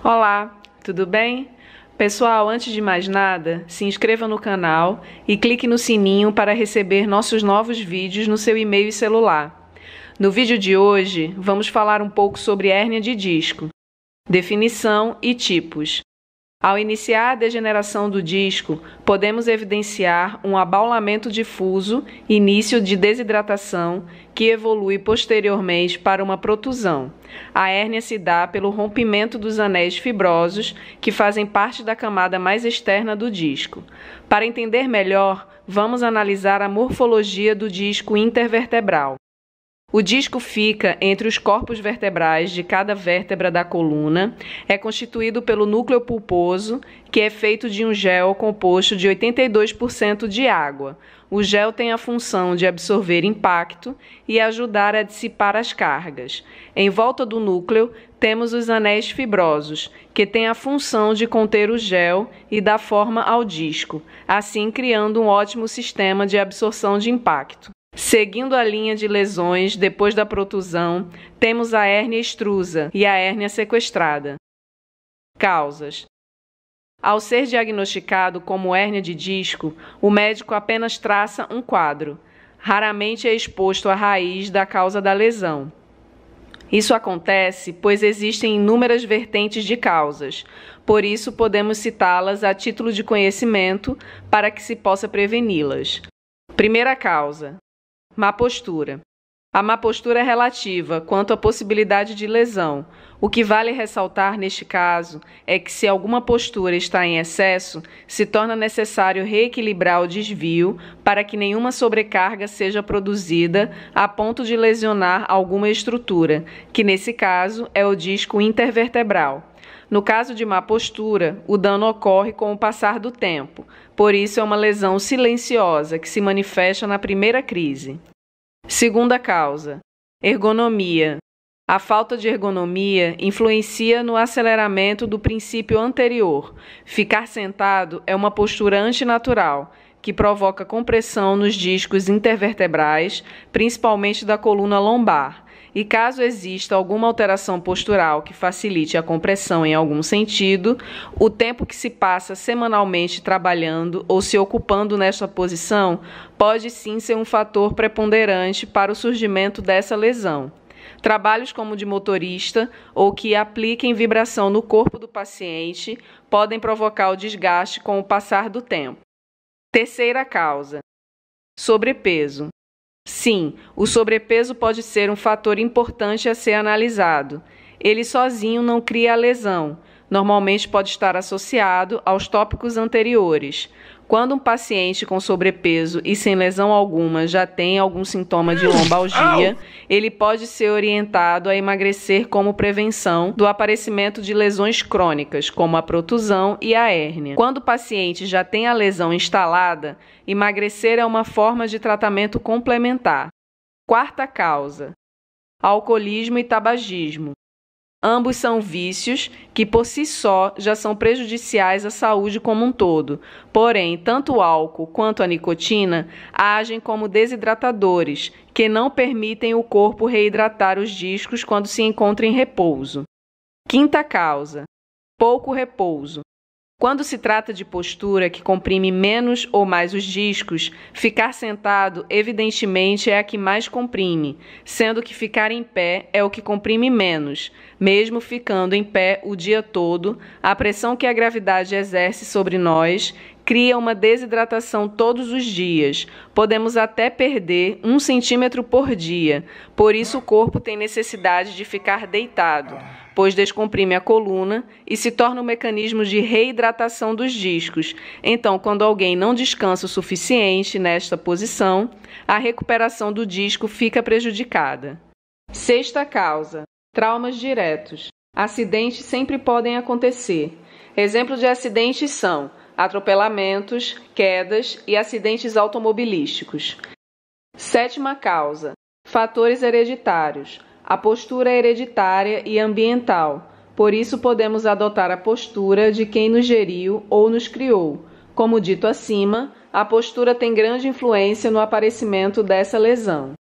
Olá, tudo bem? Pessoal, antes de mais nada, se inscreva no canal e clique no sininho para receber nossos novos vídeos no seu e-mail e celular. No vídeo de hoje, vamos falar um pouco sobre hérnia de disco, definição e tipos. Ao iniciar a degeneração do disco, podemos evidenciar um abaulamento difuso, início de desidratação, que evolui posteriormente para uma protusão. A hérnia se dá pelo rompimento dos anéis fibrosos, que fazem parte da camada mais externa do disco. Para entender melhor, vamos analisar a morfologia do disco intervertebral. O disco fica entre os corpos vertebrais de cada vértebra da coluna, é constituído pelo núcleo pulposo, que é feito de um gel composto de 82% de água. O gel tem a função de absorver impacto e ajudar a dissipar as cargas. Em volta do núcleo, temos os anéis fibrosos, que têm a função de conter o gel e dar forma ao disco, assim criando um ótimo sistema de absorção de impacto. Seguindo a linha de lesões depois da protusão, temos a hérnia extrusa e a hérnia sequestrada. Causas. Ao ser diagnosticado como hérnia de disco, o médico apenas traça um quadro. Raramente é exposto a raiz da causa da lesão. Isso acontece pois existem inúmeras vertentes de causas, por isso podemos citá-las a título de conhecimento para que se possa preveni-las. Primeira causa: má postura. A má postura é relativa quanto à possibilidade de lesão. O que vale ressaltar neste caso é que, se alguma postura está em excesso, se torna necessário reequilibrar o desvio para que nenhuma sobrecarga seja produzida a ponto de lesionar alguma estrutura, que nesse caso é o disco intervertebral. No caso de má postura, o dano ocorre com o passar do tempo, por isso é uma lesão silenciosa que se manifesta na primeira crise. Segunda causa: ergonomia. A falta de ergonomia influencia no aceleramento do princípio anterior. Ficar sentado é uma postura antinatural, que provoca compressão nos discos intervertebrais, principalmente da coluna lombar. E caso exista alguma alteração postural que facilite a compressão em algum sentido, o tempo que se passa semanalmente trabalhando ou se ocupando nesta posição pode sim ser um fator preponderante para o surgimento dessa lesão. Trabalhos como o de motorista ou que apliquem vibração no corpo do paciente podem provocar o desgaste com o passar do tempo. Terceira causa: sobrepeso. Sim, o sobrepeso pode ser um fator importante a ser analisado. Ele sozinho não cria a lesão. Normalmente pode estar associado aos tópicos anteriores. Quando um paciente com sobrepeso e sem lesão alguma já tem algum sintoma de lombalgia, ele pode ser orientado a emagrecer como prevenção do aparecimento de lesões crônicas, como a protusão e a hérnia. Quando o paciente já tem a lesão instalada, emagrecer é uma forma de tratamento complementar. Quarta causa: alcoolismo e tabagismo. Ambos são vícios que, por si só, já são prejudiciais à saúde como um todo. Porém, tanto o álcool quanto a nicotina agem como desidratadores, que não permitem o corpo reidratar os discos quando se encontra em repouso. Quinta causa: pouco repouso. Quando se trata de postura que comprime menos ou mais os discos, ficar sentado evidentemente é a que mais comprime, sendo que ficar em pé é o que comprime menos. Mesmo ficando em pé o dia todo, a pressão que a gravidade exerce sobre nós cria uma desidratação todos os dias. Podemos até perder 1 centímetro por dia, por isso o corpo tem necessidade de ficar deitado, pois descomprime a coluna e se torna um mecanismo de reidratação dos discos. Então, quando alguém não descansa o suficiente nesta posição, a recuperação do disco fica prejudicada. Sexta causa: traumas diretos. Acidentes sempre podem acontecer. Exemplos de acidentes são atropelamentos, quedas e acidentes automobilísticos. Sétima causa: fatores hereditários. A postura é hereditária e ambiental, por isso podemos adotar a postura de quem nos geriu ou nos criou. Como dito acima, a postura tem grande influência no aparecimento dessa lesão.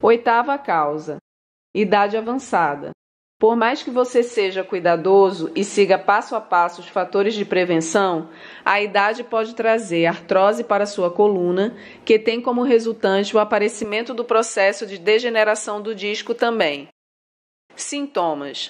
Oitava causa: idade avançada. Por mais que você seja cuidadoso e siga passo a passo os fatores de prevenção, a idade pode trazer artrose para sua coluna, que tem como resultante o aparecimento do processo de degeneração do disco também. Sintomas.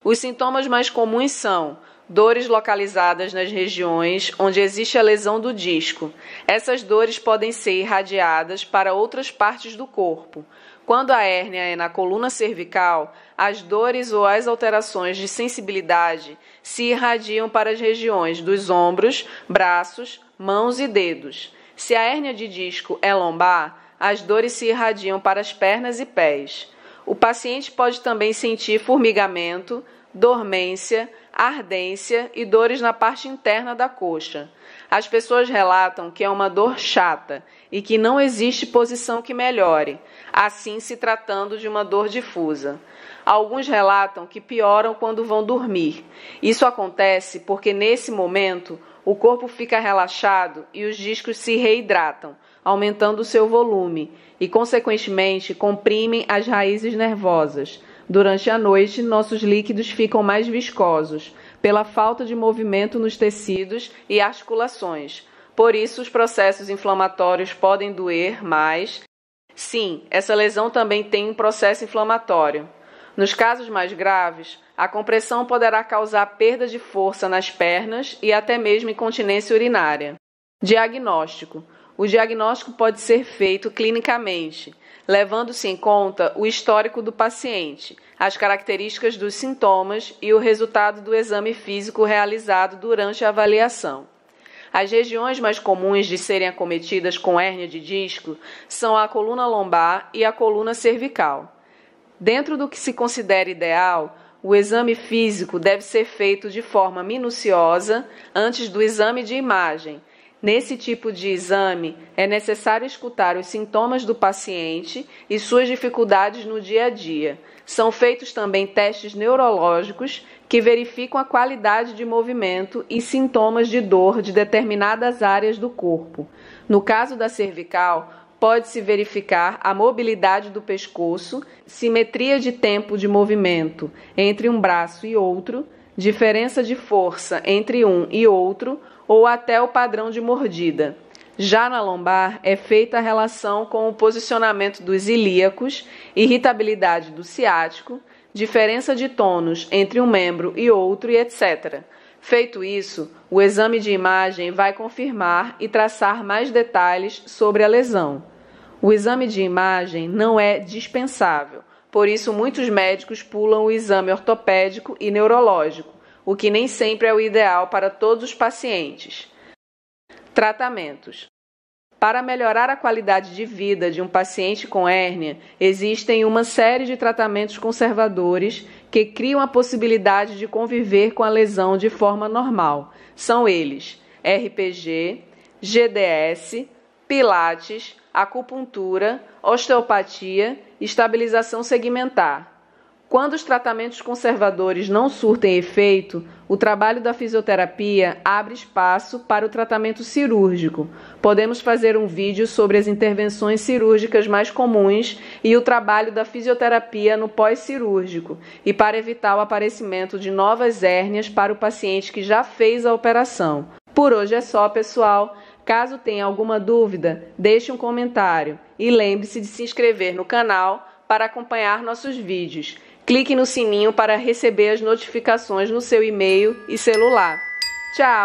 Os sintomas mais comuns são dores localizadas nas regiões onde existe a lesão do disco. Essas dores podem ser irradiadas para outras partes do corpo. Quando a hérnia é na coluna cervical, as dores ou as alterações de sensibilidade se irradiam para as regiões dos ombros, braços, mãos e dedos. Se a hérnia de disco é lombar, as dores se irradiam para as pernas e pés. O paciente pode também sentir formigamento, dormência, ardência e dores na parte interna da coxa. As pessoas relatam que é uma dor chata e que não existe posição que melhore, assim se tratando de uma dor difusa. Alguns relatam que pioram quando vão dormir. Isso acontece porque nesse momento o corpo fica relaxado e os discos se reidratam, aumentando o seu volume e, consequentemente, comprimem as raízes nervosas. Durante a noite, nossos líquidos ficam mais viscosos, pela falta de movimento nos tecidos e articulações. Por isso, os processos inflamatórios podem doer mais. Sim, essa lesão também tem um processo inflamatório. Nos casos mais graves, a compressão poderá causar perda de força nas pernas e até mesmo incontinência urinária. Diagnóstico. O diagnóstico pode ser feito clinicamente, levando-se em conta o histórico do paciente, as características dos sintomas e o resultado do exame físico realizado durante a avaliação. As regiões mais comuns de serem acometidas com hérnia de disco são a coluna lombar e a coluna cervical. Dentro do que se considera ideal, o exame físico deve ser feito de forma minuciosa antes do exame de imagem. Nesse tipo de exame, é necessário escutar os sintomas do paciente e suas dificuldades no dia a dia. São feitos também testes neurológicos que verificam a qualidade de movimento e sintomas de dor de determinadas áreas do corpo. No caso da cervical, pode-se verificar a mobilidade do pescoço, simetria de tempo de movimento entre um braço e outro, diferença de força entre um e outro, ou até o padrão de mordida. Já na lombar, é feita a relação com o posicionamento dos ilíacos, irritabilidade do ciático, diferença de tônus entre um membro e outro e etc. Feito isso, o exame de imagem vai confirmar e traçar mais detalhes sobre a lesão. O exame de imagem não é dispensável, por isso muitos médicos pulam o exame ortopédico e neurológico, o que nem sempre é o ideal para todos os pacientes. Tratamentos. Para melhorar a qualidade de vida de um paciente com hérnia, existem uma série de tratamentos conservadores que criam a possibilidade de conviver com a lesão de forma normal. São eles: RPG, GDS, Pilates, acupuntura, osteopatia e estabilização segmentar. Quando os tratamentos conservadores não surtem efeito, o trabalho da fisioterapia abre espaço para o tratamento cirúrgico. Podemos fazer um vídeo sobre as intervenções cirúrgicas mais comuns e o trabalho da fisioterapia no pós-cirúrgico, e para evitar o aparecimento de novas hérnias para o paciente que já fez a operação. Por hoje é só, pessoal. Caso tenha alguma dúvida, deixe um comentário e lembre-se de se inscrever no canal para acompanhar nossos vídeos. Clique no sininho para receber as notificações no seu e-mail e celular. Tchau!